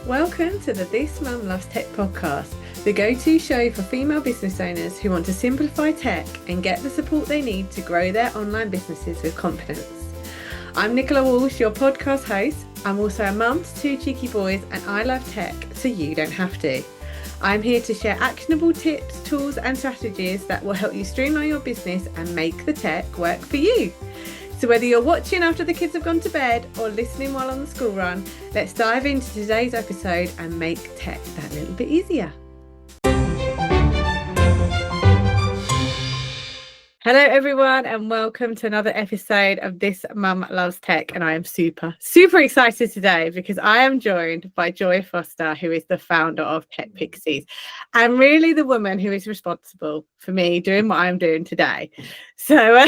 Welcome to the This Mum Loves Tech podcast, the go-to show for female business owners who want to simplify tech and get the support they need to grow their online businesses with confidence. I'm Nicola Walsh, your podcast host. I'm also a mum to two cheeky boys and I love tech, so you don't have to. I'm here to share actionable tips, tools and strategies that will help you streamline your business and make the tech work for you. So whether you're watching after the kids have gone to bed or listening while on the school run, let's dive into today's episode and make tech that little bit easier. Hello everyone and welcome to another episode of This Mum Loves Tech, and I am super excited today because I am joined by Joy Foster, who is the founder of TechPixies and really the woman who is responsible for me doing what I'm doing today. So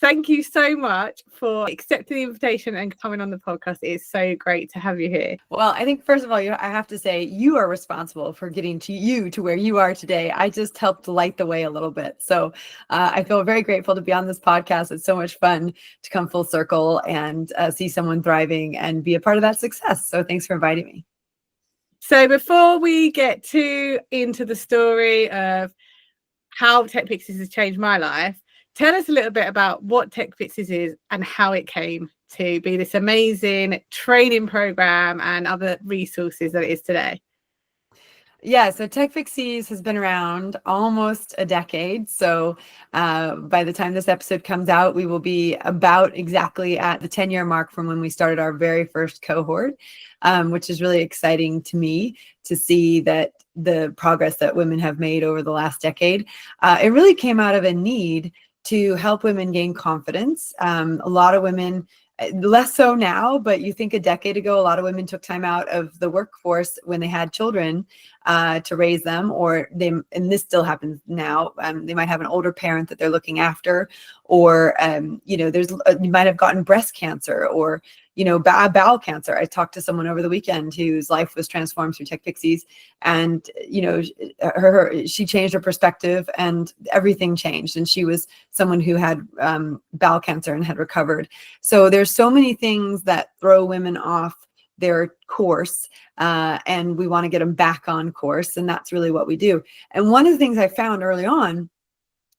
thank you so much for accepting the invitation and coming on the podcast. It is so great to have you here. Well, I think first of all, I have to say you are responsible for getting to where you are today. I just helped light the way a little bit. So I feel very grateful to be on this podcast. It's so much fun to come full circle and see someone thriving and be a part of that success. So thanks for inviting me. So before we get into the story of how TechPixies has changed my life, tell us a little bit about what TechPixies is and how it came to be this amazing training program and other resources that it is today. Yeah, so TechPixies has been around almost a decade. So by the time this episode comes out, we will be about exactly at the 10-year mark from when we started our very first cohort, which is really exciting to me to see that the progress that women have made over the last decade. It really came out of a need to help women gain confidence. A lot of women, less so now, but you think a decade ago, a lot of women took time out of the workforce when they had children to raise them, and this still happens now. They might have an older parent that they're looking after, or you might have gotten breast cancer or bowel cancer. I talked to someone over the weekend whose life was transformed through TechPixies, and she changed her perspective and everything changed. And she was someone who had bowel cancer and had recovered. So there's so many things that throw women off their course, and we want to get them back on course. And that's really what we do. And one of the things I found early on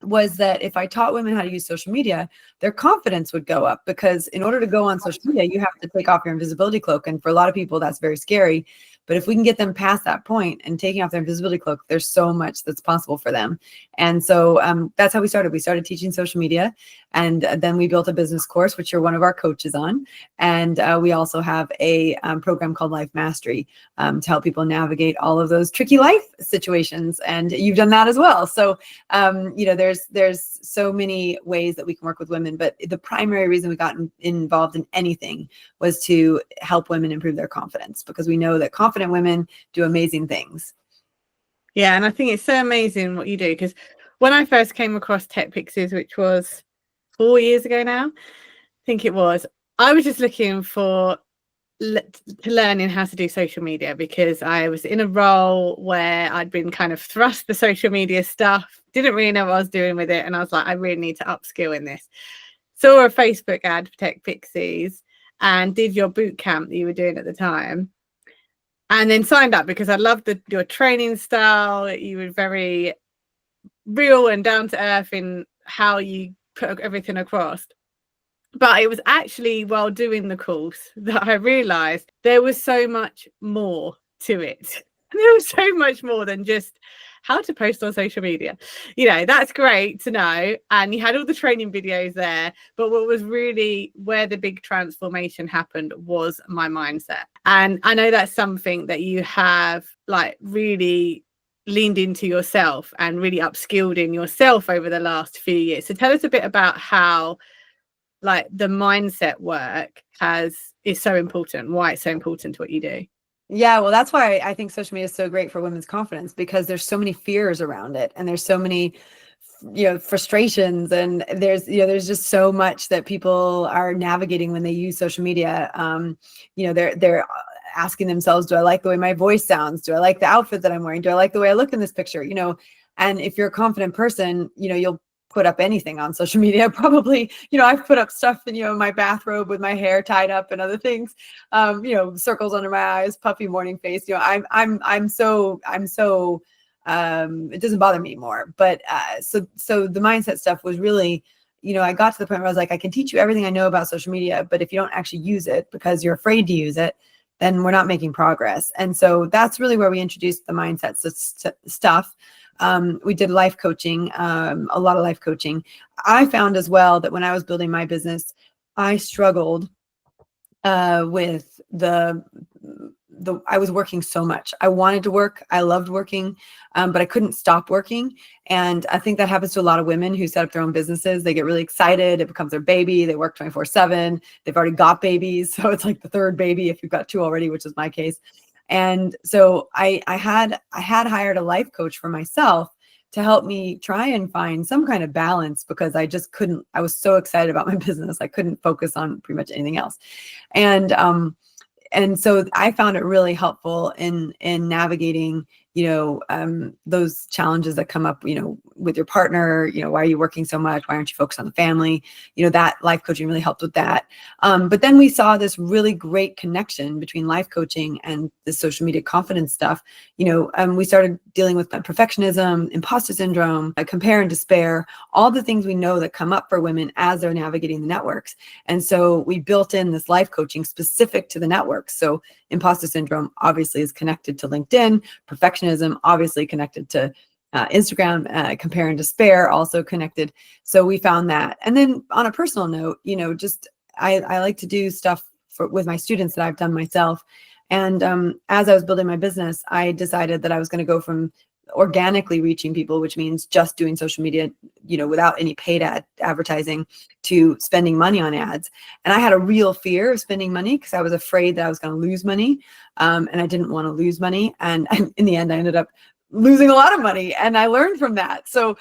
was that if I taught women how to use social media, their confidence would go up, because in order to go on social media, you have to take off your invisibility cloak. And for a lot of people, that's very scary. But if we can get them past that point and taking off their invisibility cloak, there's so much that's possible for them. And so that's how we started. We started teaching social media, and then we built a business course, which you're one of our coaches on. And we also have a program called Life Mastery to help people navigate all of those tricky life situations. And you've done that as well. So, there's so many ways that we can work with women, but the primary reason we got involved in anything was to help women improve their confidence, because we know that confident women do amazing things. Yeah, and I think it's so amazing what you do, because when I first came across TechPixies, which was 4 years ago now, I think it was, I was just looking for learning how to do social media, because I was in a role where I'd been kind of thrust the social media stuff, didn't really know what I was doing with it, and I was like, I really need to upskill in this. Saw a Facebook ad for TechPixies and did your boot camp that you were doing at the time, and then signed up because I loved your training style. You were very real and down to earth in how you put everything across. But it was actually while doing the course that I realized there was so much more to it. There was so much more than just how to post on social media. That's great to know. And you had all the training videos there. But what was really where the big transformation happened was my mindset. And I know that's something that you have really leaned into yourself and really upskilled in yourself over the last few years. So tell us a bit about how the mindset work is so important, why it's so important to what you do. Yeah, well, that's why I think social media is so great for women's confidence, because there's so many fears around it, and there's so many frustrations, and there's just so much that people are navigating when they use social media. They're asking themselves, do I like the way my voice sounds? Do I like the outfit that I'm wearing? Do I like the way I look in this picture? And if you're a confident person, you'll put up anything on social media. Probably, I've put up stuff in, my bathrobe with my hair tied up and other things, circles under my eyes, puffy morning face. I'm so, it doesn't bother me anymore. But so the mindset stuff was really, I got to the point where I was like, I can teach you everything I know about social media, but if you don't actually use it because you're afraid to use it, then we're not making progress. And so that's really where we introduced the mindset stuff. We did life coaching, a lot of life coaching. I found as well that when I was building my business, I struggled with I was working so much. I wanted to work. I loved working, but I couldn't stop working. And I think that happens to a lot of women who set up their own businesses. They get really excited. It becomes their baby. They work 24/7. They've already got babies. So it's like the third baby if you've got two already, which is my case. And so I had hired a life coach for myself to help me try and find some kind of balance, because I just couldn't, I was so excited about my business. I couldn't focus on pretty much anything else. And so I found it really helpful in navigating, those challenges that come up, with your partner. Why are you working so much? Why aren't you focused on the family? That life coaching really helped with that. But then we saw this really great connection between life coaching and the social media confidence stuff. We started dealing with perfectionism, imposter syndrome, compare and despair, all the things we know that come up for women as they're navigating the networks. And so we built in this life coaching specific to the networks. So imposter syndrome obviously is connected to LinkedIn, perfectionism obviously connected to Instagram, compare and despair also connected. So we found that. And then on a personal note, just I like to do stuff with my students that I've done myself. And as I was building my business, I decided that I was going to go from organically reaching people, which means just doing social media, without any paid advertising, to spending money on ads. And I had a real fear of spending money because I was afraid that I was going to lose money. And I didn't want to lose money. And in the end, I ended up losing a lot of money, and I learned from that. So,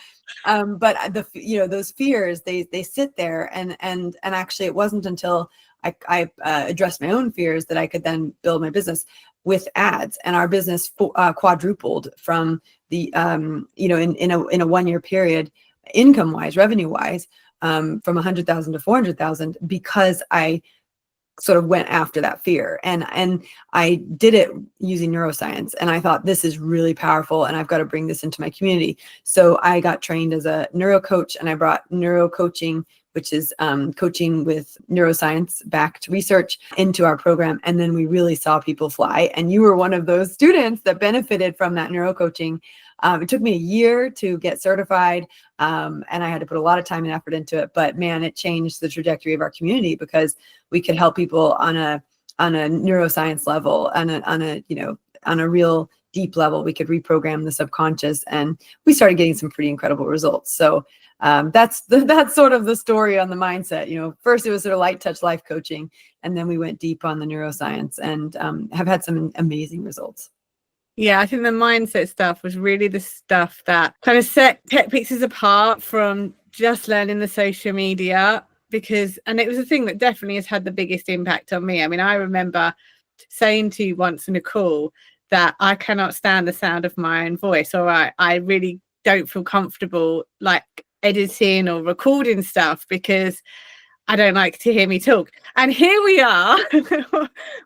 but those fears, they sit there, and actually it wasn't until I addressed my own fears that I could then build my business with ads. And our business quadrupled from the, in a 1 year period, income wise, revenue wise, from 100,000 to 400,000, because I sort of went after that fear. And I did it using neuroscience. And I thought, this is really powerful, and I've got to bring this into my community. So I got trained as a neuro coach, and I brought neuro coaching, which is coaching with neuroscience backed research, into our program. And then we really saw people fly. And you were one of those students that benefited from that neuro coaching. It took me a year to get certified, and I had to put a lot of time and effort into it. But man, it changed the trajectory of our community, because we could help people on a neuroscience level, on a real deep level. We could reprogram the subconscious, and we started getting some pretty incredible results. So that's sort of the story on the mindset. First it was sort of light touch life coaching, and then we went deep on the neuroscience, and have had some amazing results. Yeah, I think the mindset stuff was really the stuff that kind of set TechPixies apart from just learning the social media, and it was a thing that definitely has had the biggest impact on me. I mean, I remember saying to you once in a call that I cannot stand the sound of my own voice, or I really don't feel comfortable like editing or recording stuff, because I don't like to hear me talk. And here we are,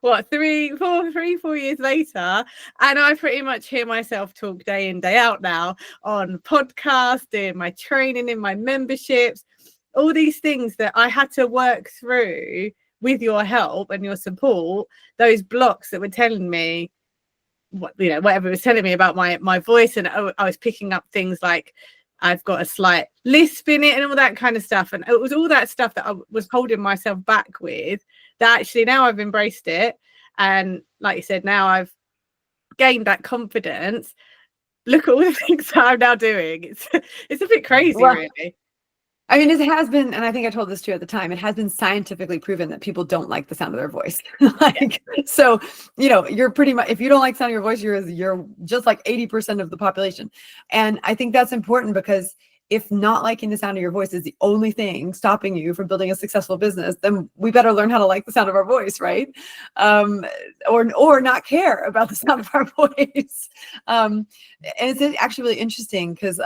what, 4 years later, and I pretty much hear myself talk day in, day out now, on podcasts, in my training, in my memberships, all these things that I had to work through with your help and your support, those blocks that were telling me, whatever it was telling me about my voice. And I was picking up things like, I've got a slight lisp in it and all that kind of stuff. And it was all that stuff that I was holding myself back with, that actually now I've embraced it. And like you said, now I've gained that confidence. Look at all the things that I'm now doing. It's a bit crazy, really. I mean, it has been, and I think I told this to you at the time, it has been scientifically proven that people don't like the sound of their voice. So, you're pretty much, if you don't like the sound of your voice, you're just like 80% of the population. And I think that's important, because if not liking the sound of your voice is the only thing stopping you from building a successful business, then we better learn how to like the sound of our voice, right? Or not care about the sound of our voice. And it's actually really interesting, because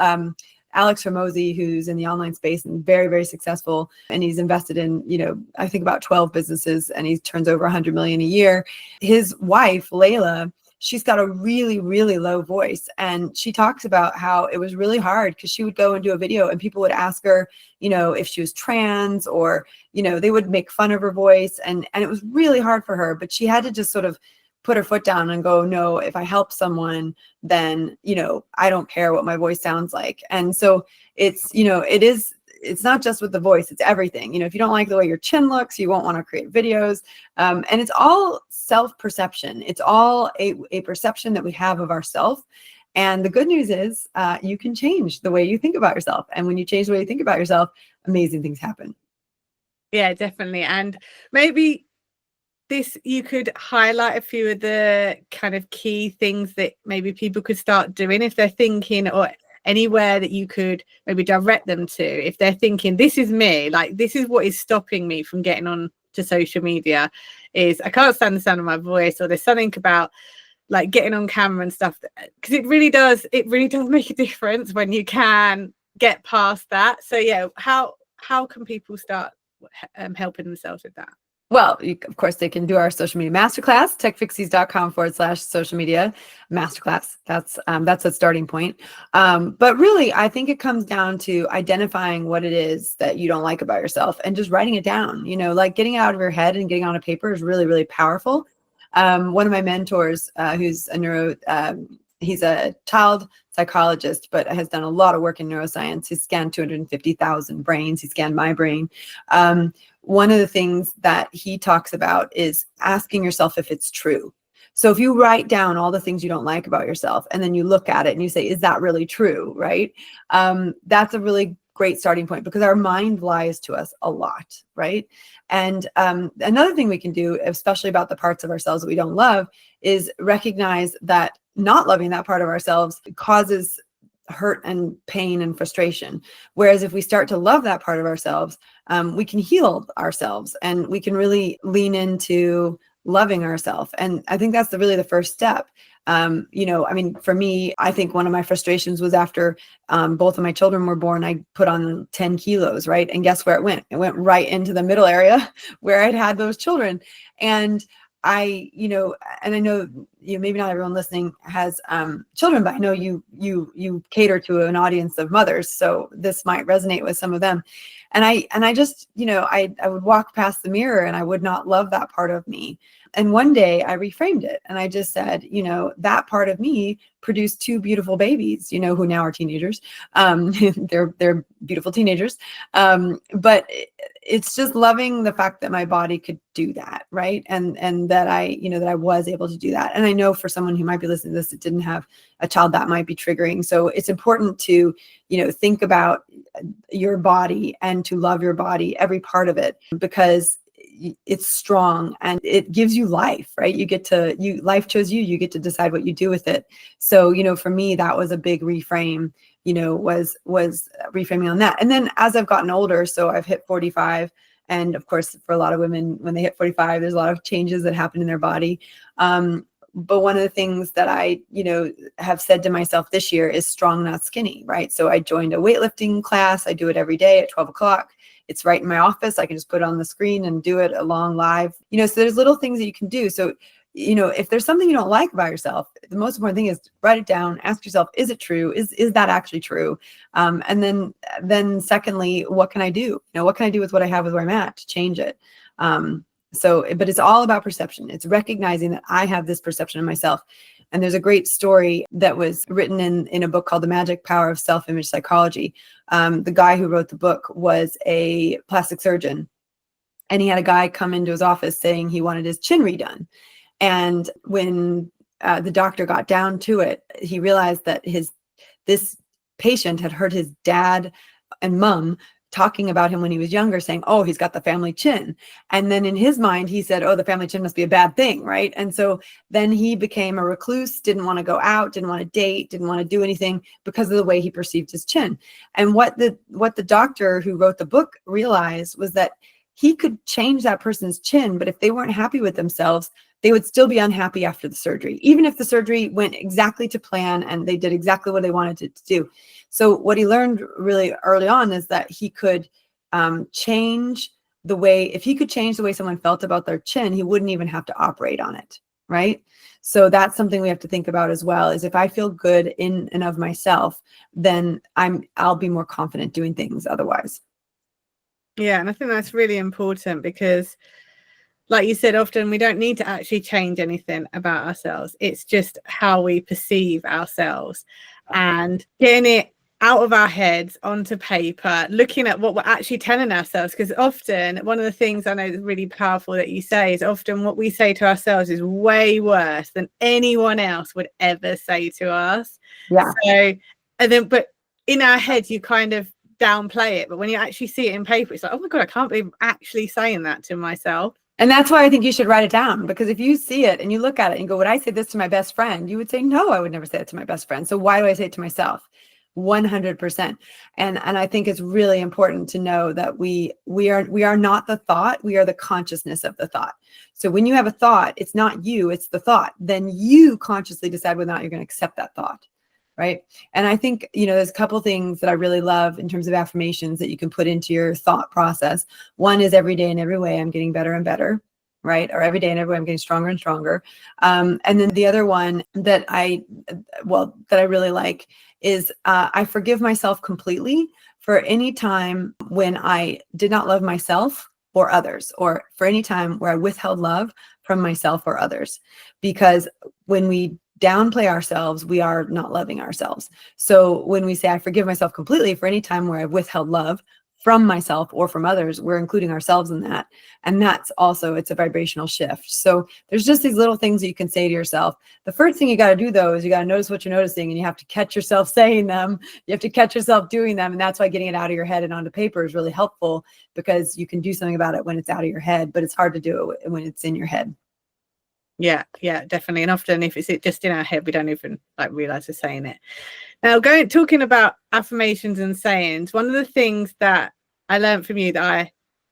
Alex Hormozi, who's in the online space and very, very successful. And he's invested in, I think about 12 businesses, and he turns over 100 million a year. His wife, Layla, she's got a really, really low voice. And she talks about how it was really hard because she would go and do a video and people would ask her, if she was trans, or, they would make fun of her voice. And it was really hard for her, but she had to just sort of put her foot down and go, no, if I help someone, then, I don't care what my voice sounds like. And so it's not just with the voice, it's everything. If you don't like the way your chin looks, you won't want to create videos. And it's all self-perception. It's all a perception that we have of ourselves. And the good news is you can change the way you think about yourself. And when you change the way you think about yourself, amazing things happen. Yeah, definitely. And maybe you could highlight a few of the kind of key things that maybe people could start doing if they're thinking, or anywhere that you could maybe direct them to if they're thinking, this is me, like this is what is stopping me from getting on to social media, is I can't stand the sound of my voice, or there's something about like getting on camera and stuff, because it really does make a difference when you can get past that. So yeah, how can people start helping themselves with that? Well, of course, they can do our social media masterclass, techpixies.com/social media masterclass. That's a starting point. But really, I think it comes down to identifying what it is that you don't like about yourself and just writing it down. Like getting it out of your head and getting on a paper is really, really powerful. One of my mentors, who's he's a child psychologist, but has done a lot of work in neuroscience. He's scanned 250,000 brains. He scanned my brain. One of the things that he talks about is asking yourself if it's true. So if you write down all the things you don't like about yourself, and then you look at it and you say, is that really true? Right? That's a really great starting point, because our mind lies to us a lot. Right? And another thing we can do, especially about the parts of ourselves that we don't love, is recognize that not loving that part of ourselves causes hurt and pain and frustration. Whereas if we start to love that part of ourselves, we can heal ourselves and we can really lean into loving ourselves. And I think that's really the first step. For me, I think one of my frustrations was after both of my children were born, I put on 10 kilos, right? And guess where it went? It went right into the middle area where I'd had those children. And I know, maybe not everyone listening has children, but I know you cater to an audience of mothers, so this might resonate with some of them. And I just, I would walk past the mirror and I would not love that part of me. And one day I reframed it and I just said, that part of me produced two beautiful babies, who now are teenagers. They're beautiful teenagers. But it's just loving the fact that my body could do that. Right. And that I was able to do that. And I know for someone who might be listening to this that didn't have a child, that might be triggering. So it's important to, think about your body and to love your body, every part of it, because it's strong and it gives you life, right? Life chose you, you get to decide what you do with it. So, for me, that was a big reframe, was reframing on that. And then as I've gotten older, so I've hit 45, and of course, for a lot of women, when they hit 45, there's a lot of changes that happen in their body. But one of the things that I, have said to myself this year is strong, not skinny, right? So I joined a weightlifting class. I do it every day at 12 o'clock. It's right in my office. I can just put it on the screen and do it along live. So there's little things that you can do. So, if there's something you don't like about yourself, the most important thing is write it down, ask yourself, is it true? Is that actually true? And then secondly, what can I do? What can I do with what I have with where I'm at to change it? But it's all about perception. It's recognizing that I have this perception of myself. And there's a great story that was written in a book called The Magic Power of Self-Image Psychology. The guy who wrote the book was a plastic surgeon, and he had a guy come into his office saying he wanted his chin redone. And when the doctor got down to it, he realized that this patient had heard his dad and mom talking about him when he was younger, saying, oh, he's got the family chin. And then in his mind, he said, oh, the family chin must be a bad thing, right? And so then he became a recluse, didn't want to go out, didn't want to date, didn't want to do anything because of the way he perceived his chin. And what the doctor who wrote the book realized was that he could change that person's chin, but if they weren't happy with themselves, they would still be unhappy after the surgery, even if the surgery went exactly to plan and they did exactly what they wanted it to do. So what he learned really early on is that he could change the way, if he could change the way someone felt about their chin, he wouldn't even have to operate on it, right? So that's something we have to think about as well, is if I feel good in and of myself, then I'll be more confident doing things otherwise. Yeah, and I think that's really important because, like you said, often we don't need to actually change anything about ourselves. It's just how we perceive ourselves, and getting it out of our heads onto paper, looking at what we're actually telling ourselves. Because often, one of the things I know is really powerful that you say is often what we say to ourselves is way worse than anyone else would ever say to us. Yeah. So, and then, but in our head, you kind of downplay it. But when you actually see it in paper, it's like, oh my God, I can't believe I'm actually saying that to myself. And that's why I think you should write it down, because if you see it and you look at it and go, would I say this to my best friend? You would say, no, I would never say it to my best friend. So why do I say it to myself? 100%. And I think it's really important to know that we are not the thought, we are the consciousness of the thought. So when you have a thought, it's not you, it's the thought. Then you consciously decide whether or not you're going to accept that thought. Right. And I think, there's a couple things that I really love in terms of affirmations that you can put into your thought process. One is every day in every way, I'm getting better and better. Right. Or every day in every way, I'm getting stronger and stronger. And then the other one that I really like is I forgive myself completely for any time when I did not love myself or others, or for any time where I withheld love from myself or others. Because when we downplay ourselves, we are not loving ourselves. So when we say I forgive myself completely for any time where I've withheld love from myself or from others, we're including ourselves in that. And that's also, it's a vibrational shift. So there's just these little things that you can say to yourself. The first thing you got to do though, is you got to notice what you're noticing, and you have to catch yourself saying them. You have to catch yourself doing them. And that's why getting it out of your head and onto paper is really helpful, because you can do something about it when it's out of your head, but it's hard to do it when it's in your head. Yeah, definitely. And often if it's just in our head, we don't even realize we're saying it. Now, talking about affirmations and sayings, one of the things that I learned from you that I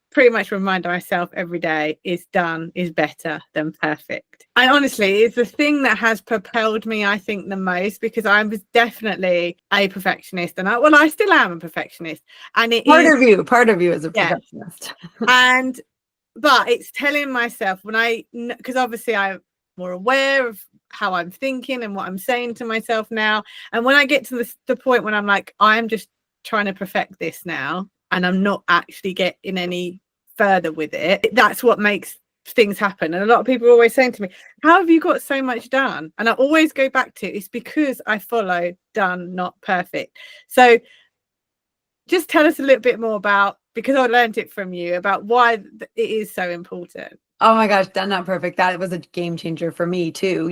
pretty much remind myself every day is done is better than perfect. And honestly, it's the thing that has propelled me, I think, the most, because I was definitely a perfectionist, and I still am a perfectionist. And it part of you is a perfectionist. But it's telling myself because obviously I'm more aware of how I'm thinking and what I'm saying to myself now. And when I get to the point when I'm like, I'm just trying to perfect this now, and I'm not actually getting any further with it, that's what makes things happen. And a lot of people are always saying to me, how have you got so much done? And I always go back to, it's because I follow done, not perfect. So just tell us a little bit more about, because I learned it from you, about why it is so important. Oh my gosh, done not perfect. That was a game changer for me too.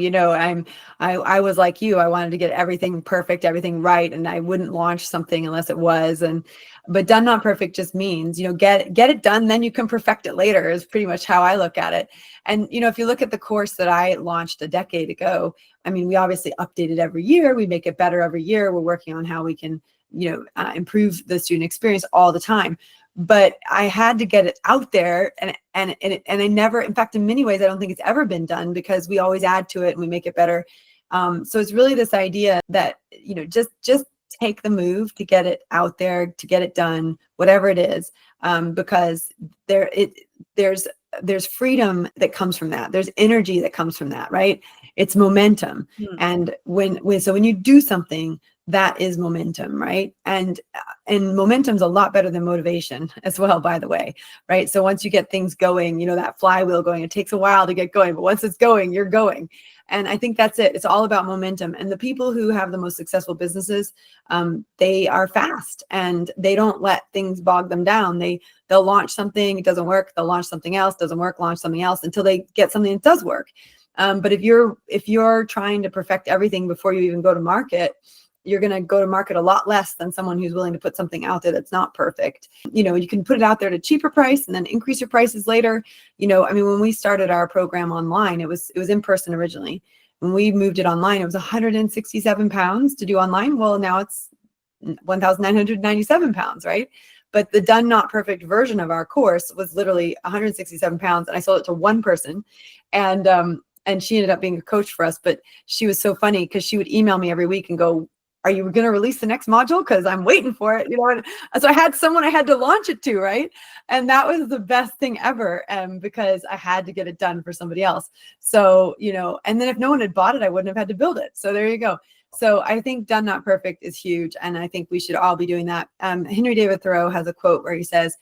I was like you. I wanted to get everything perfect, everything right, and I wouldn't launch something unless it was. But done not perfect just means, get it done, then you can perfect it later, is pretty much how I look at it. And if you look at the course that I launched a decade ago, I mean, we obviously update it every year. We make it better every year. We're working on how we can, improve the student experience all the time. But I had to get it out there, and I never, in fact, in many ways, I don't think it's ever been done, because we always add to it and we make it better. So it's really this idea that, just take the move to get it out there, to get it done, whatever it is, because there's freedom that comes from that. There's energy that comes from that, right? It's momentum. And when you do something, that is momentum, right? And momentum's a lot better than motivation as well, by the way, right? So once you get things going, that flywheel going, it takes a while to get going, but once it's going, you're going. And I think that's it. It's all about momentum. And the people who have the most successful businesses, they are fast, and they don't let things bog them down. They'll launch something, it doesn't work. They'll launch something else, doesn't work, launch something else until they get something that does work. But if you're trying to perfect everything before you even go to market, you're going to go to market a lot less than someone who's willing to put something out there that's not perfect. You can put it out there at a cheaper price and then increase your prices later. I mean, when we started our program online, it was in person originally. When we moved it online, it was 167 pounds to do online. Well, now it's 1,997 pounds, right? But the done not perfect version of our course was literally 167 pounds, and I sold it to one person, and she ended up being a coach for us. But she was so funny because she would email me every week and go, are you going to release the next module? Because I'm waiting for it, and so I had someone I had to launch it to, right? And that was the best thing ever, because I had to get it done for somebody else. So, and then if no one had bought it, I wouldn't have had to build it. So there you go. So I think done not perfect is huge, and I think we should all be doing that. Henry David Thoreau has a quote where he says,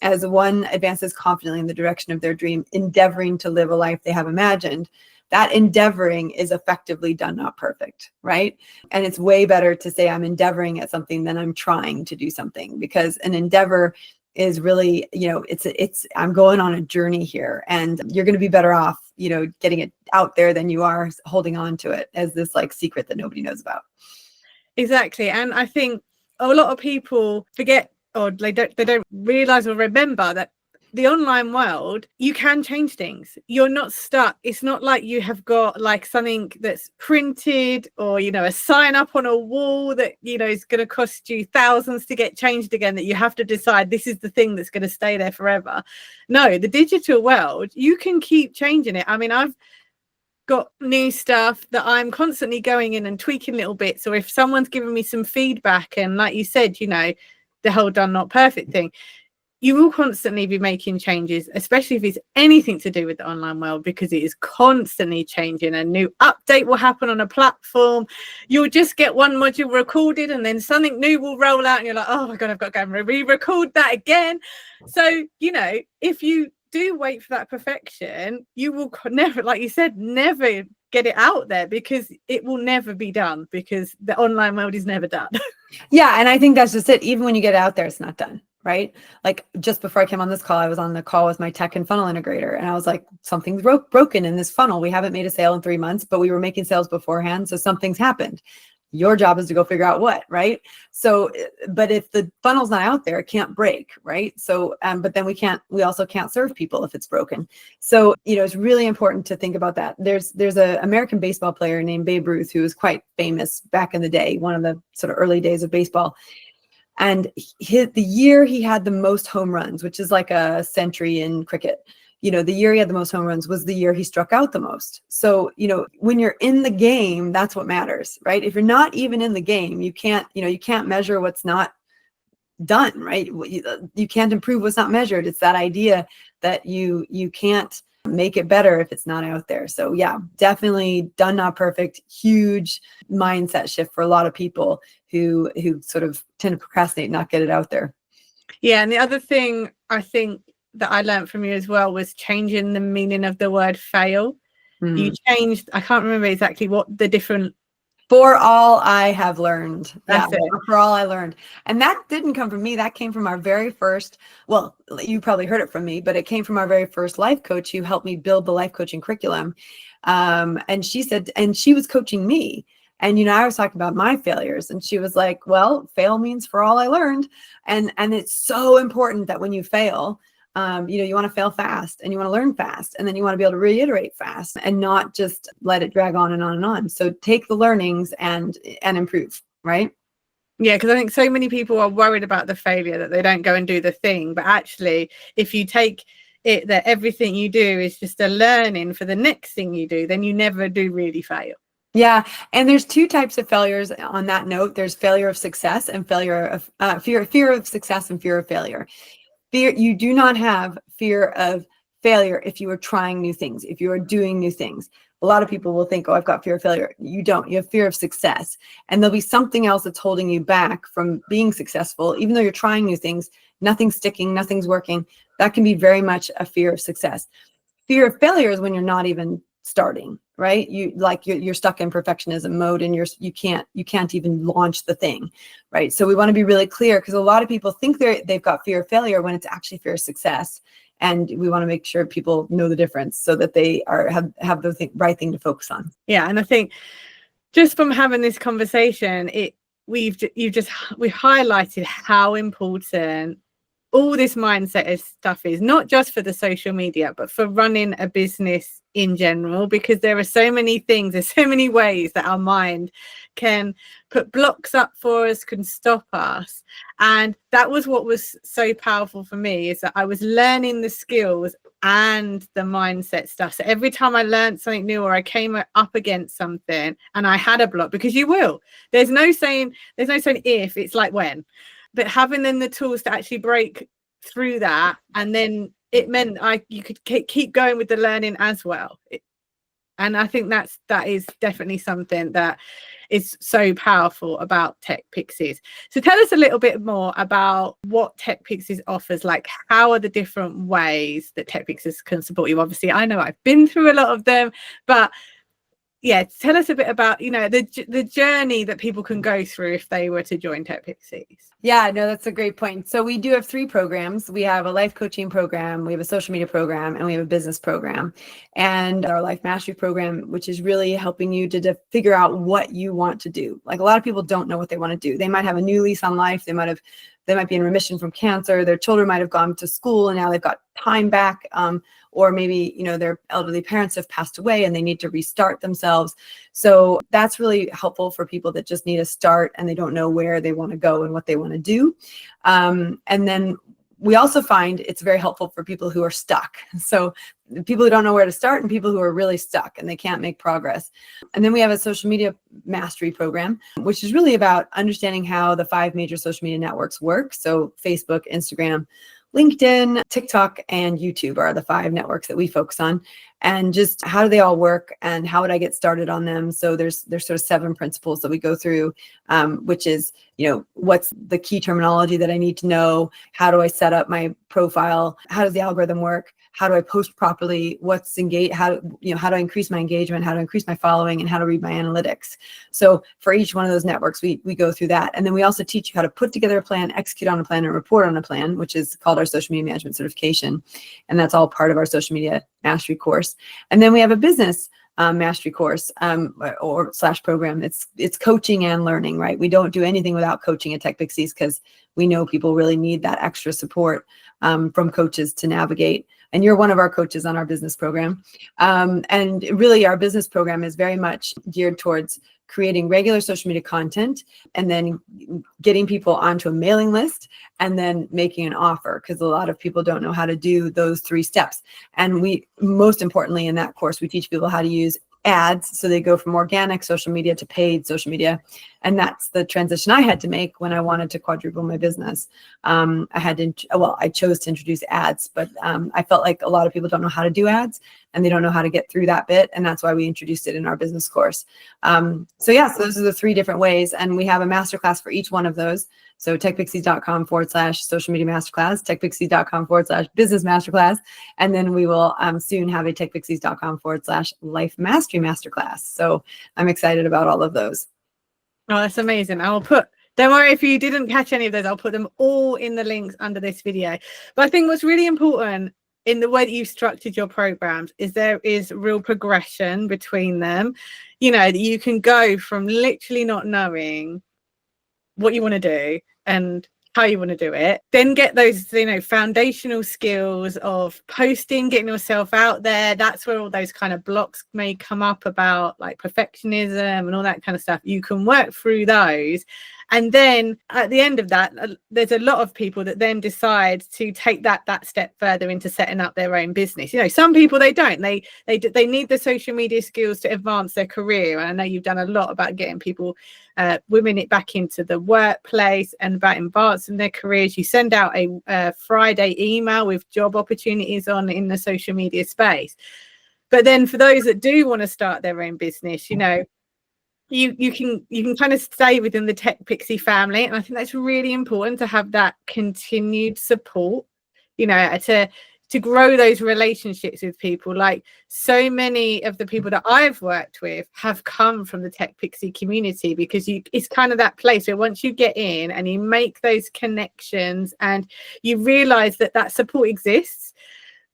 as one advances confidently in the direction of their dream, endeavoring to live a life they have imagined, that endeavoring is effectively done not perfect, right? And it's way better to say I'm endeavoring at something than I'm trying to do something, because an endeavor is really, it's I'm going on a journey here, and you're going to be better off, getting it out there than you are holding on to it as this like secret that nobody knows about. Exactly. And I think a lot of people forget, or they don't realize or remember that the online world, you can change things. You're not stuck. It's not like you have got like something that's printed, or a sign up on a wall that is going to cost you thousands to get changed again, that you have to decide this is the thing that's going to stay there forever. No, the digital world, you can keep changing it. I mean, I've got new stuff that I'm constantly going in and tweaking little bits, or if someone's giving me some feedback, and like you said, the whole done not perfect thing, you will constantly be making changes, especially if it's anything to do with the online world, because it is constantly changing. A new update will happen on a platform. You'll just get one module recorded and then something new will roll out and you're like, oh my God, I've got to go and re-record that again. So, if you do wait for that perfection, you will never, like you said, never get it out there, because it will never be done, because the online world is never done. Yeah. And I think that's just it. Even when you get it out there, it's not done. Right? Like just before I came on this call, I was on the call with my tech and funnel integrator, and I was like, something's broken in this funnel. We haven't made a sale in 3 months, but we were making sales beforehand. So something's happened. Your job is to go figure out what, right? So, but if the funnel's not out there, it can't break, right? So, but then we also can't serve people if it's broken. So, it's really important to think about that. There's a American baseball player named Babe Ruth, who was quite famous back in the day, one of the sort of early days of baseball. And the year he had the most home runs, which is like a century in cricket, the year he had the most home runs was the year he struck out the most. So, when you're in the game, that's what matters, right? If you're not even in the game, you can't measure what's not done, right? You can't improve what's not measured. It's that idea that you can't make it better if it's not out there. So yeah, definitely done not perfect. Huge mindset shift for a lot of people who sort of tend to procrastinate, not get it out there. Yeah. And the other thing I think that I learned from you as well was changing the meaning of the word fail. You changed, I can't remember exactly what the different. For all I have learned. That's it. For all I learned. And that didn't come from me. That came from our very first, well, you probably heard it from me, but it came from our very first life coach who helped me build the life coaching curriculum. And she said, and she was coaching me. And, I was talking about my failures, and she was like, well, fail means for all I learned. And it's so important that when you fail, you want to fail fast, and you want to learn fast, and then you want to be able to reiterate fast and not just let it drag on and on and on. So take the learnings and improve, right? Yeah, because I think so many people are worried about the failure, that they don't go and do the thing. But actually, if you take it that everything you do is just a learning for the next thing you do, then you never do really fail. Yeah. And there's two types of failures on that note. There's failure of success and failure of fear of success and fear of failure. You do not have fear of failure if you are trying new things, if you are doing new things. A lot of people will think, oh, I've got fear of failure. You don't. You have fear of success. And there'll be something else that's holding you back from being successful. Even though you're trying new things, nothing's sticking, nothing's working. That can be very much a fear of success. Fear of failure is when you're not even starting, right? You're stuck in perfectionism mode, and you can't even launch the thing, right? So we want to be really clear, because a lot of people think they've got fear of failure when it's actually fear of success, and we want to make sure people know the difference so that they have the right thing to focus on. Yeah, and I think just from having this conversation, we've highlighted how important all this mindset stuff is, not just for the social media, but for running a business in general, because there are so many things, there's so many ways that our mind can put blocks up for us, can stop us. And that was what was so powerful for me, is that I was learning the skills and the mindset stuff. So every time I learned something new, or I came up against something and I had a block, because you will, there's no saying if, it's like when. But having then the tools to actually break through that, and then it meant you could keep going with the learning as well. And I think that is definitely something that is so powerful about TechPixies. So tell us a little bit more about what TechPixies offers. Like, how are the different ways that TechPixies can support you? Obviously, I know I've been through a lot of them, but yeah, tell us a bit about, the journey that people can go through if they were to join TechPixies. Yeah, no, that's a great point. So we do have 3 programs. We have a life coaching program, we have a social media program, and we have a business program. And our life mastery program, which is really helping you to figure out what you want to do. Like, a lot of people don't know what they want to do. They might have a new lease on life. They might be in remission from cancer. Their children might have gone to school and now they've got time back. Or maybe, their elderly parents have passed away and they need to restart themselves. So that's really helpful for people that just need a start and they don't know where they want to go and what they want to do. And then we also find it's very helpful for people who are stuck. So people who don't know where to start and people who are really stuck and they can't make progress. And then we have a social media mastery program, which is really about understanding how the 5 major social media networks work. So Facebook, Instagram, LinkedIn, TikTok, and YouTube are the 5 networks that we focus on, and just how do they all work and how would I get started on them. So there's sort of 7 principles that we go through, which is, what's the key terminology that I need to know? How do I set up my profile? How does the algorithm work? How do I post properly? What's how do I increase my engagement? How to increase my following, and how to read my analytics? So for each one of those networks, we go through that. And then we also teach you how to put together a plan, execute on a plan, and report on a plan, which is called our social media management certification. And that's all part of our social media mastery course. And then we have a business mastery course or / program. It's coaching and learning, right? We don't do anything without coaching at TechPixies, because we know people really need that extra support from coaches to navigate. And you're one of our coaches on our business program. And really, our business program is very much geared towards creating regular social media content, and then getting people onto a mailing list, and then making an offer, because a lot of people don't know how to do those 3 steps. And we, most importantly in that course, we teach people how to use ads, so they go from organic social media to paid social media. And that's the transition I had to make when I wanted to quadruple my business. I chose to introduce ads, but I felt like a lot of people don't know how to do ads and they don't know how to get through that bit. And that's why we introduced it in our business course. So those are the 3 different ways. And we have a masterclass for each one of those. So techpixies.com/social media masterclass, techpixies.com/business masterclass. And then we will soon have a techpixies.com/life mastery masterclass. So I'm excited about all of those. Oh, that's amazing. Don't worry if you didn't catch any of those, I'll put them all in the links under this video. But I think what's really important in the way that you've structured your programs is there is real progression between them. That you can go from literally not knowing what you want to do and how you want to do it, then get those foundational skills of posting, getting yourself out there. That's where all those kind of blocks may come up about, like, perfectionism and all that kind of stuff. You can work through those, and then at the end of that, there's a lot of people that then decide to take that step further into setting up their own business. Some people, they don't, they need the social media skills to advance their career. And I know you've done a lot about getting people, women, back into the workplace and about advancing their careers. You send out a Friday email with job opportunities in the social media space. But then for those that do want to start their own business, you can kind of stay within the TechPixie family. And I think that's really important, to have that continued support, to grow those relationships with people. Like, so many of the people that I've worked with have come from the TechPixie community, because it's kind of that place where once you get in and you make those connections and you realize that support exists.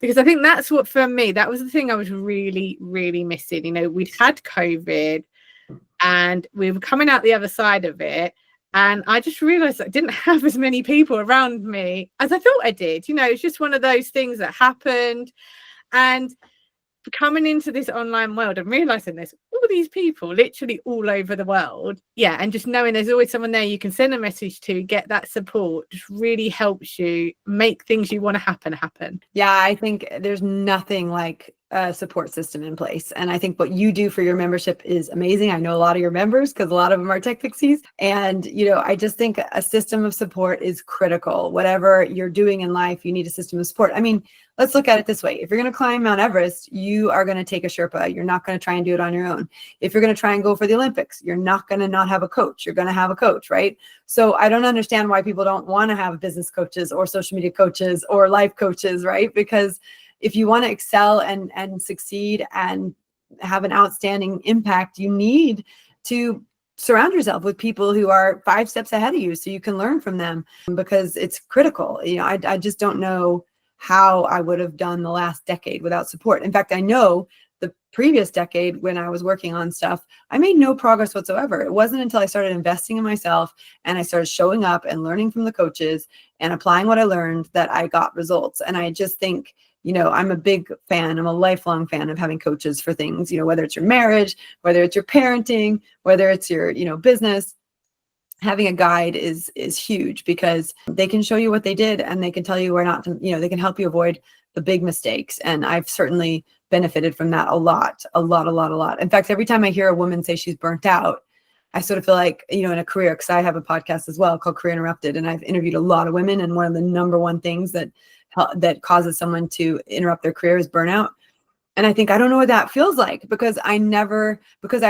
Because I think that's what, for me, that was the thing I was really, really missing. We'd had COVID and we were coming out the other side of it, And I just realized I didn't have as many people around me as I thought I did. You know, it's just one of those things that happened. And coming into this online world and realizing there's all these people literally all over the world, yeah, and just knowing there's always someone there you can send a message to, get that support, just really helps you make things you want to happen. Yeah, I think there's nothing like a support system in place. And I think what you do for your membership is amazing. I know a lot of your members because a lot of them are tech pixies. And, you know, I just think a system of support is critical. Whatever you're doing in life, you need a system of support. I mean, let's look at it this way. If you're going to climb Mount Everest, you are going to take a Sherpa. You're not going to try and do it on your own. If you're going to try and go for the Olympics, you're not going to not have a coach. You're going to have a coach, right? So I don't understand why people don't want to have business coaches or social media coaches or life coaches, right? Because if you want to excel and succeed and have an outstanding impact, you need to surround yourself with people who are 5 steps ahead of you so you can learn from them, because it's critical. You know, I just don't know how I would have done the last decade without support. In fact, I know the previous decade when I was working on stuff, I made no progress whatsoever. It wasn't until I started investing in myself and I started showing up and learning from the coaches and applying what I learned that I got results. And I just think, you know, I'm a big fan, I'm a lifelong fan of having coaches for things, you know, whether it's your marriage, whether it's your parenting, whether it's your, you know, business. Having a guide is huge because they can show you what they did and they can tell you where not to, you know, they can help you avoid the big mistakes. And I've certainly benefited from that a lot. In fact, every time I hear a woman say she's burnt out, I sort of feel like, you know, in a career, because I have a podcast as well called Career Interrupted, and I've interviewed a lot of women, and one of the number one things that causes someone to interrupt their career is burnout. And I think I don't know what that feels like, because I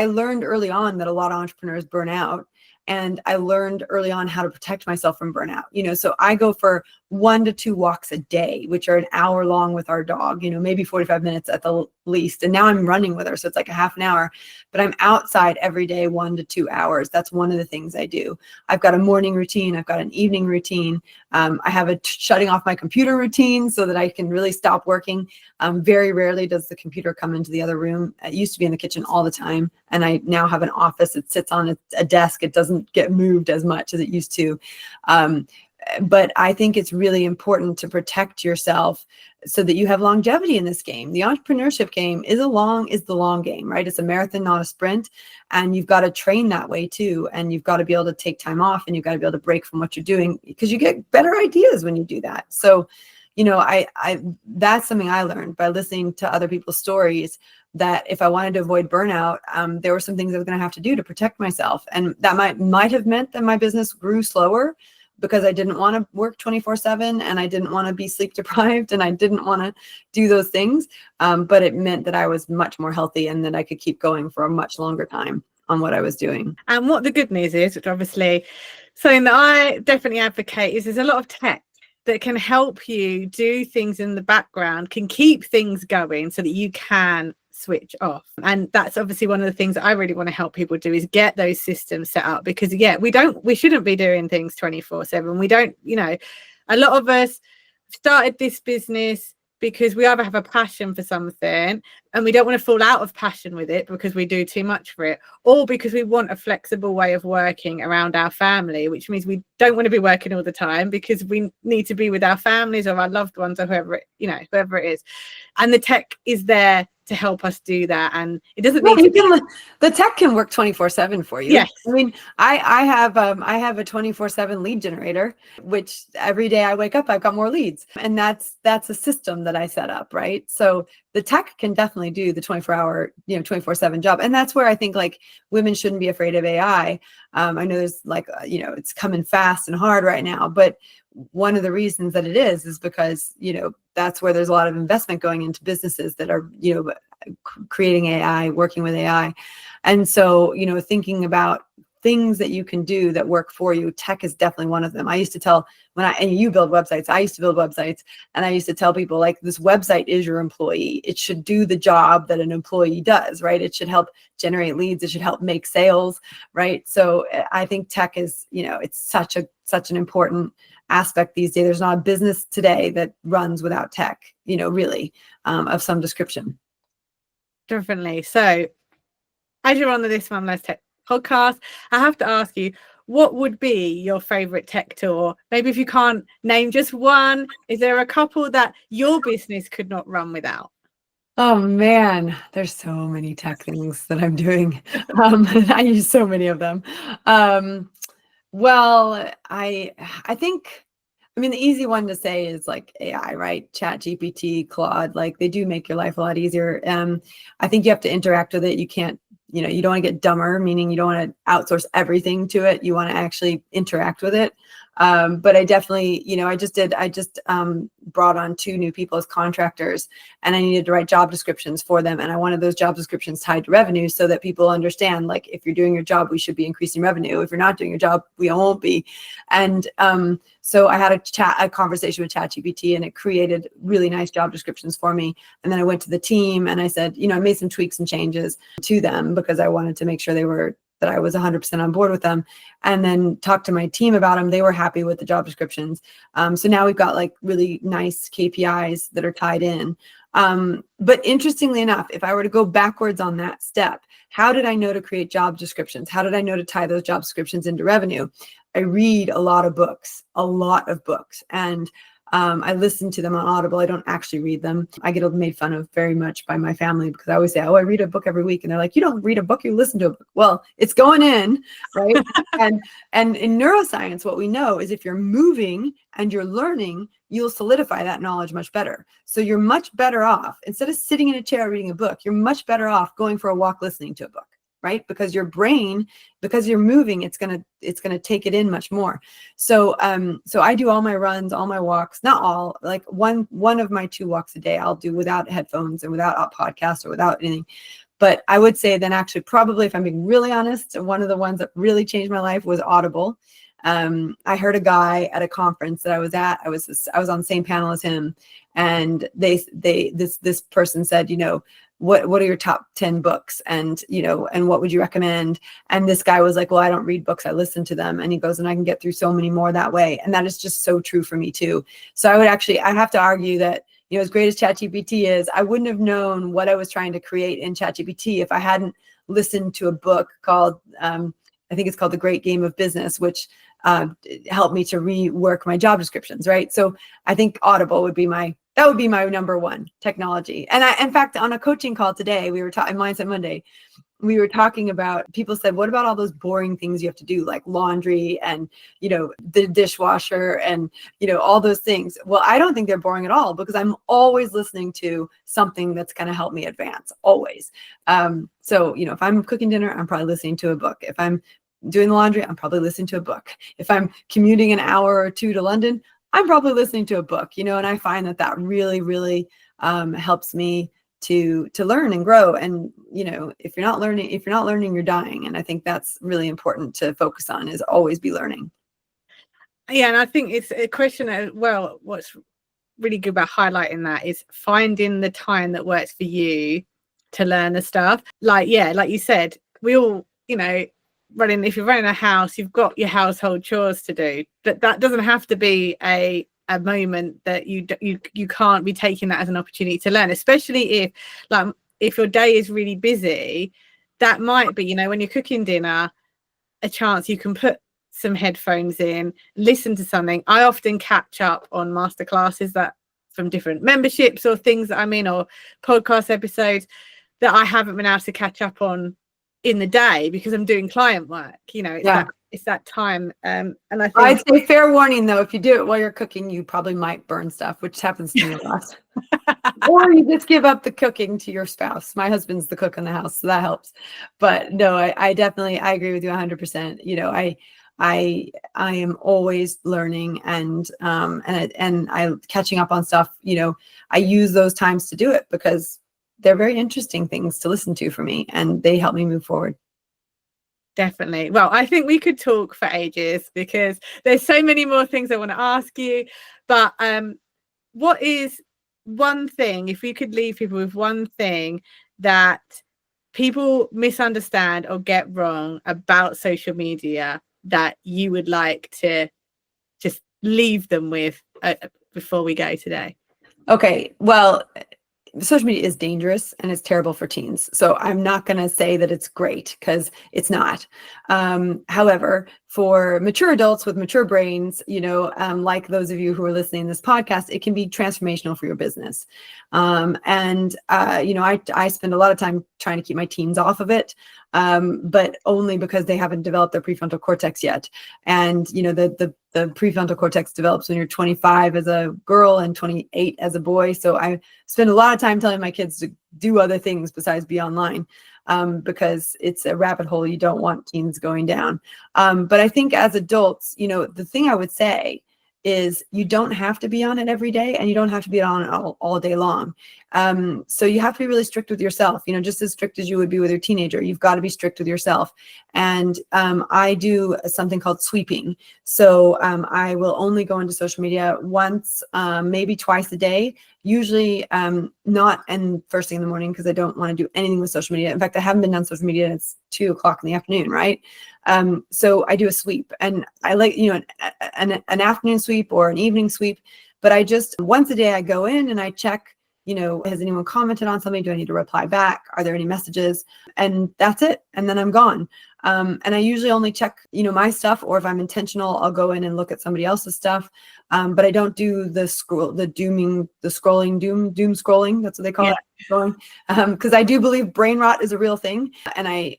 learned early on that a lot of entrepreneurs burn out. And I learned early on how to protect myself from burnout. You know, so I go for 1 to 2 walks a day, which are an hour long with our dog, you know, maybe 45 minutes at the least. And now I'm running with her, so it's like a half an hour, but I'm outside every day 1 to 2 hours. That's one of the things I do. I've got a morning routine. I've got an evening routine. I have a shutting off my computer routine so that I can really stop working. Very rarely does the computer come into the other room. It used to be in the kitchen all the time. And I now have an office. It sits on a desk. It doesn't get moved as much as it used to. But I think it's really important to protect yourself so that you have longevity in this game. The entrepreneurship game is the long game, right? It's a marathon, not a sprint. And you've got to train that way too. And you've got to be able to take time off, and you've got to be able to break from what you're doing, because you get better ideas when you do that. So, you know, I that's something I learned by listening to other people's stories, that if I wanted to avoid burnout, there were some things I was going to have to do to protect myself. And that might have meant that my business grew slower, because I didn't want to work 24/7, and I didn't want to be sleep deprived, and I didn't want to do those things. But it meant that I was much more healthy and that I could keep going for a much longer time on what I was doing. And what the good news is, which obviously something that I definitely advocate, is there's a lot of tech that can help you do things in the background, can keep things going so that you can switch off. And that's obviously one of the things that I really want to help people do, is get those systems set up, because we shouldn't be doing things 24/7. We don't, you know, a lot of us started this business because we either have a passion for something and we don't want to fall out of passion with it because we do too much for it, or because we want a flexible way of working around our family, which means we don't want to be working all the time because we need to be with our families or our loved ones or whoever it is. And the tech is there to help us do that. And it doesn't need to be... The tech can work 24/7 for you. Yes. I mean, I have a 24/7 lead generator, which every day I wake up, I've got more leads. And that's a system that I set up, right? So the tech can definitely do the 24-hour, 24/7 job. And that's where I think, like, women shouldn't be afraid of AI. I know there's it's coming fast and hard right now, but one of the reasons that it is because, that's where there's a lot of investment going into businesses that are, creating AI, working with AI. And so, thinking about things that you can do that work for you, tech is definitely one of them. I used to tell and you build websites, I used to build websites, and I used to tell people, like, this website is your employee. It should do the job that an employee does, right? It should help generate leads. It should help make sales, right? So I think tech is, it's such an important aspect these days. There's not a business today that runs without tech, really, of some description. Definitely. So as you're on the This Mum Loves Tech podcast, I have to ask you, what would be your favorite tech tool? Maybe if you can't name just one, is there a couple that your business could not run without? Oh man, there's so many tech things that I'm doing. I use so many of them. Well, I think, I mean, the easy one to say is like AI, right? Chat GPT, Claude, like they do make your life a lot easier. I think you have to interact with it. You can't, you don't want to get dumber, meaning you don't want to outsource everything to it. You want to actually interact with it. But I definitely, I just brought on 2 new people as contractors, and I needed to write job descriptions for them. And I wanted those job descriptions tied to revenue so that people understand, like, if you're doing your job, we should be increasing revenue. If you're not doing your job, we won't be. And so I had a conversation with ChatGPT, and it created really nice job descriptions for me. And then I went to the team and I said, I made some tweaks and changes to them because I wanted to make sure that I was 100% on board with them, and then talked to my team about them. They were happy with the job descriptions. So now we've got like really nice KPIs that are tied in. But interestingly enough, if I were to go backwards on that step, how did I know to create job descriptions? How did I know to tie those job descriptions into revenue? I read a lot of books, and I listen to them on Audible. I don't actually read them. I get made fun of very much by my family because I always say, oh, I read a book every week. And they're like, you don't read a book, you listen to a book. Well, it's going in, right? and in neuroscience, what we know is if you're moving and you're learning, you'll solidify that knowledge much better. So you're much better off, instead of sitting in a chair reading a book, you're much better off going for a walk listening to a book. Right? Because your brain, because you're moving, it's gonna take it in much more. So so I do all my runs, all my walks, not all, like one of my 2 walks a day I'll do without headphones and without a podcast or without anything. But I would say then actually probably, if I'm being really honest, one of the ones that really changed my life was Audible. I heard a guy at a conference that I was at. I was on the same panel as him, and this person said, what are your top 10 books, and and what would you recommend? And this guy was like, well, I don't read books, I listen to them. And he goes, and I can get through so many more that way. And that is just so true for me too. So I have to argue that, as great as ChatGPT is, I wouldn't have known what I was trying to create in ChatGPT if I hadn't listened to a book called, I think it's called The Great Game of Business, which helped me to rework my job descriptions, right? So I think Audible would be my number one technology. And in fact, on a coaching call today, we were talking Mindset Monday, we were talking about, people said, what about all those boring things you have to do, like laundry and, the dishwasher and, all those things? Well, I don't think they're boring at all, because I'm always listening to something that's going to help me advance, always. So, if I'm cooking dinner, I'm probably listening to a book. If I'm doing the laundry, I'm probably listening to a book. If I'm commuting an hour or 2 to London, I'm probably listening to a book, and I find that really, really helps me to learn and grow. And, if you're not learning, you're dying. And I think that's really important to focus on, is always be learning. Yeah. And I think it's a question of, well, what's really good about highlighting that is finding the time that works for you to learn the stuff. Like you said, we all, if you're running a house, you've got your household chores to do, but that doesn't have to be a moment that you can't be taking that as an opportunity to learn, especially if your day is really busy. That might be, when you're cooking dinner, a chance you can put some headphones in, listen to something. I often catch up on masterclasses that from different memberships or things that I'm in, or podcast episodes that I haven't been able to catch up on in the day because I'm doing client work. It's that time. And I think I'd say, fair warning though, if you do it while you're cooking, you probably might burn stuff, which happens to me a lot. Or you just give up the cooking to your spouse. My husband's the cook in the house, so that helps. But no, I definitely, I agree with you 100%. I am always learning, and I catching up on stuff. I use those times to do it because they're very interesting things to listen to for me, and they help me move forward. Definitely. Well, I think we could talk for ages because there's so many more things I want to ask you. But what is one thing, if you could leave people with one thing that people misunderstand or get wrong about social media that you would like to just leave them with before we go today? Okay, well, social media is dangerous and it's terrible for teens. So I'm not going to say that it's great, because it's not. However, for mature adults with mature brains, like those of you who are listening to this podcast, it can be transformational for your business. I spend a lot of time trying to keep my teens off of it, but only because they haven't developed their prefrontal cortex yet. And, the prefrontal cortex develops when you're 25 as a girl and 28 as a boy. So I spend a lot of time telling my kids to do other things besides be online. Because it's a rabbit hole you don't want teens going down. But I think as adults, the thing I would say is you don't have to be on it every day, and you don't have to be on it all day long. So you have to be really strict with yourself, just as strict as you would be with your teenager. You've got to be strict with yourself. And I do something called sweeping. So I will only go into social media once, maybe twice a day, usually not and first thing in the morning, because I don't want to do anything with social media. In fact, I haven't been on social media and it's 2:00 in the afternoon, right? So I do a sweep, and I like, an afternoon sweep or an evening sweep, but I just once a day I go in and I check, has anyone commented on something? Do I need to reply back? Are there any messages? And that's it. And then I'm gone. And I usually only check, my stuff, or if I'm intentional, I'll go in and look at somebody else's stuff. But I don't do doom scrolling. That's what they call it. Because I do believe brain rot is a real thing. And I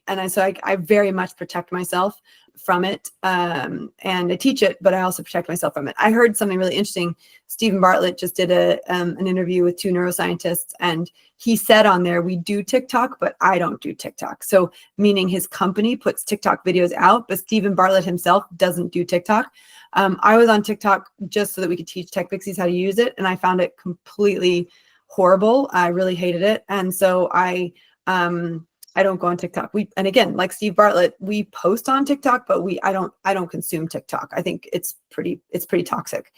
very much protect myself from it. And I teach it, but I also protect myself from it. I heard something really interesting. Stephen Bartlett just did an interview with 2 neuroscientists, and he said on there, we do TikTok, but I don't do TikTok. So meaning his company puts TikTok videos out, but Stephen Bartlett himself doesn't do TikTok. I was on TikTok just so that we could teach TechPixies how to use it, and I found it completely horrible. I really hated it. And so I don't go on TikTok. And again, like Steve Bartlett, we post on TikTok, but I don't consume TikTok. I think it's pretty toxic.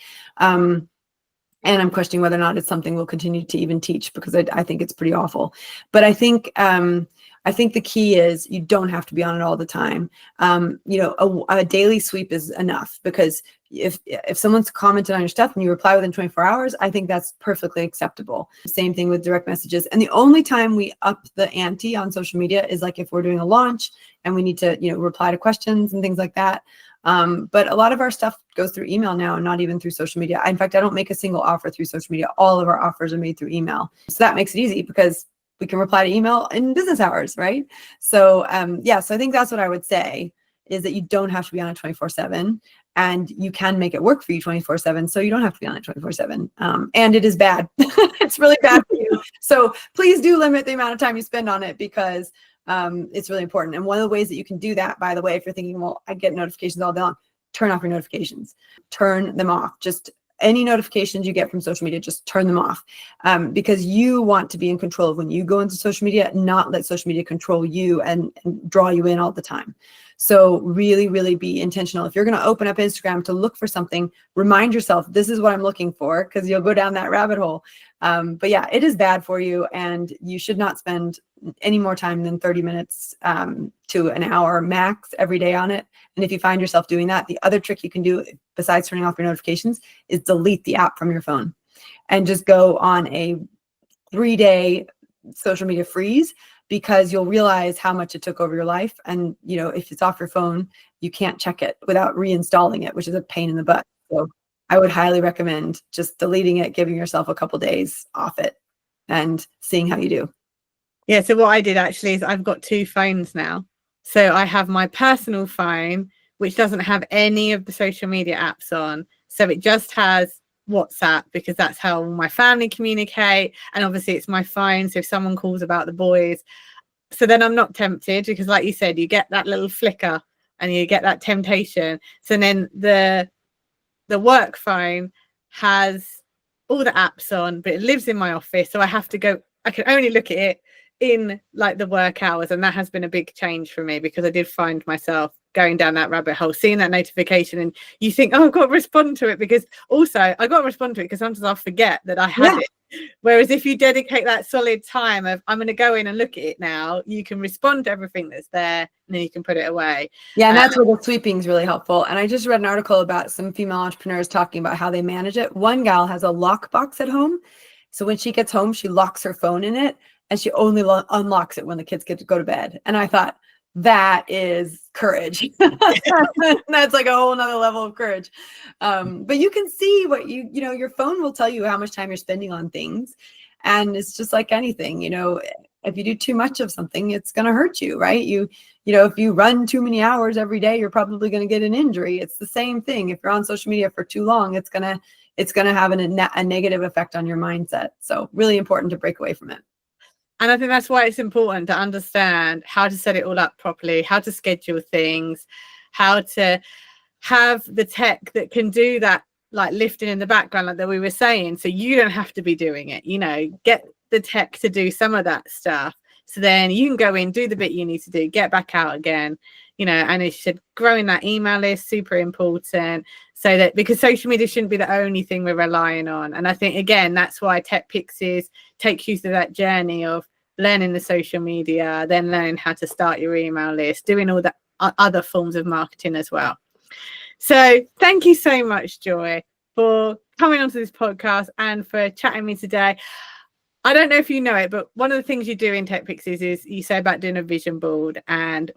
And I'm questioning whether or not it's something we'll continue to even teach, because I think it's pretty awful. But I think the key is you don't have to be on it all the time. A daily sweep is enough, because if someone's commented on your stuff and you reply within 24 hours, I think that's perfectly acceptable. Same thing with direct messages. And the only time we up the ante on social media is like if we're doing a launch and we need to, reply to questions and things like that. But a lot of our stuff goes through email now, and not even through social media. In fact, I don't make a single offer through social media. All of our offers are made through email. So that makes it easy, because we can reply to email in business hours, right? So so I think that's what I would say, is that you don't have to be on it 24/7, and you can make it work for you 24/7. So you don't have to be on it 24/7. And it is bad. It's really bad for you. So please do limit the amount of time you spend on it, because it's really important. And one of the ways that you can do that, by the way, if you're thinking, well, I get notifications all day long, turn off your notifications. Turn them off. Just any notifications you get from social media, just turn them off, because you want to be in control of when you go into social media, not let social media control you and draw you in all the time. So really, really be intentional. If you're going to open up Instagram to look for something, remind yourself, this is what I'm looking for, because you'll go down that rabbit hole. But yeah, it is bad for you, and you should not spend any more time than 30 minutes to an hour max every day on it. And if you find yourself doing that, the other trick you can do, besides turning off your notifications, is delete the app from your phone and just go on a 3-day social media freeze, because you'll realize how much it took over your life. And, if it's off your phone, you can't check it without reinstalling it, which is a pain in the butt. So I would highly recommend just deleting it, giving yourself a couple days off it, and seeing how you do. Yeah, so what I did actually is I've got 2 phones now. So I have my personal phone, which doesn't have any of the social media apps on. So it just has WhatsApp, because that's how my family communicate. And obviously it's my phone. So if someone calls about the boys, so then I'm not tempted, because like you said, you get that little flicker and you get that temptation. So then the work phone has all the apps on, but it lives in my office. So I can only look at it in like the work hours. And that has been a big change for me, because I did find myself going down that rabbit hole, seeing that notification, and you think, oh, I've got to respond to it, because also I got to respond to it because sometimes I'll forget that I had it. Whereas if you dedicate that solid time of, I'm going to go in and look at it now, you can respond to everything that's there, and then you can put it away. Yeah, and that's where the sweeping is really helpful. And I just read an article about some female entrepreneurs talking about how they manage it. One gal has a lockbox at home. So when she gets home, she locks her phone in it, and she only unlocks it when the kids get to go to bed. And I thought, that is courage. That's like a whole nother level of courage. But you can see what your phone will tell you how much time you're spending on things. And it's just like anything, if you do too much of something, it's going to hurt you, right? If you run too many hours every day, you're probably going to get an injury. It's the same thing. If you're on social media for too long, it's going to have a negative effect on your mindset. So really important to break away from it. And I think that's why it's important to understand how to set it all up properly, how to schedule things, how to have the tech that can do that, like lifting in the background, like that we were saying. So you don't have to be doing it, get the tech to do some of that stuff. So then you can go in, do the bit you need to do, get back out again, and it should growing that email list, super important. So that, because social media shouldn't be the only thing we're relying on. And I think, again, that's why TechPixies takes you through that journey of learning the social media, then learning how to start your email list, doing all the other forms of marketing as well. So thank you so much, Joy, for coming onto this podcast and for chatting me today. I don't know if you know it, but one of the things you do in TechPixies is you say about doing a vision board. And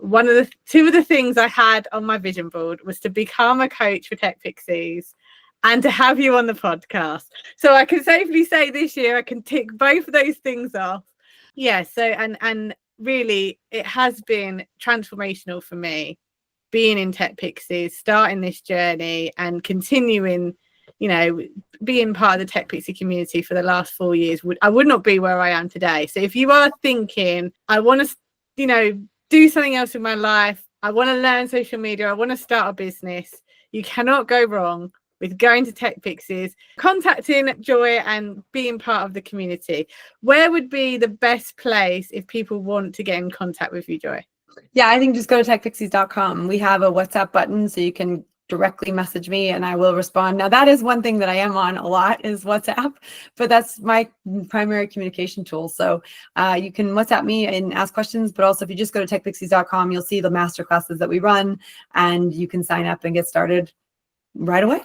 two of the things I had on my vision board was to become a coach for TechPixies and to have you on the podcast. So I can safely say this year I can tick both of those things off. Yeah. So and really, it has been transformational for me being in TechPixies, starting this journey and continuing, being part of the TechPixie community for the last 4 years. I would not be where I am today. So if you are thinking, I want to, do something else with my life, I want to learn social media, I want to start a business, you cannot go wrong with going to TechPixies, contacting Joy and being part of the community. Where would be the best place if people want to get in contact with you, Joy? Yeah, I think just go to techpixies.com. We have a WhatsApp button, so you can directly message me and I will respond. Now, that is one thing that I am on a lot is WhatsApp, but that's my primary communication tool. So you can WhatsApp me and ask questions, but also if you just go to techpixies.com, you'll see the masterclasses that we run and you can sign up and get started right away.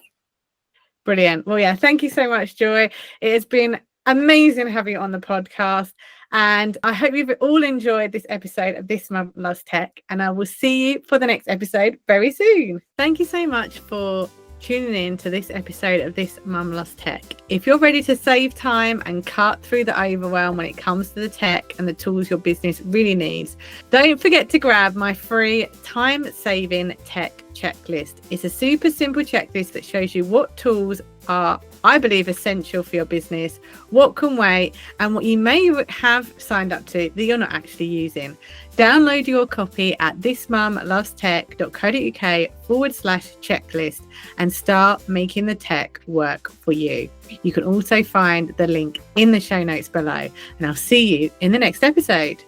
Brilliant. Well, yeah, thank you so much, Joy. It has been amazing having you on the podcast. And I hope you've all enjoyed this episode of This Mum Loves Tech. And I will see you for the next episode very soon. Thank you so much for tuning in to this episode of This Mum Loves Tech. If you're ready to save time and cut through the overwhelm when it comes to the tech and the tools your business really needs, don't forget to grab my free time-saving tech checklist. It's a super simple checklist that shows you what tools are, I believe, essential for your business, what can wait, and what you may have signed up to that you're not actually using. Download your copy at thismumlovestech.co.uk/checklist and start making the tech work for you. You can also find the link in the show notes below, and I'll see you in the next episode.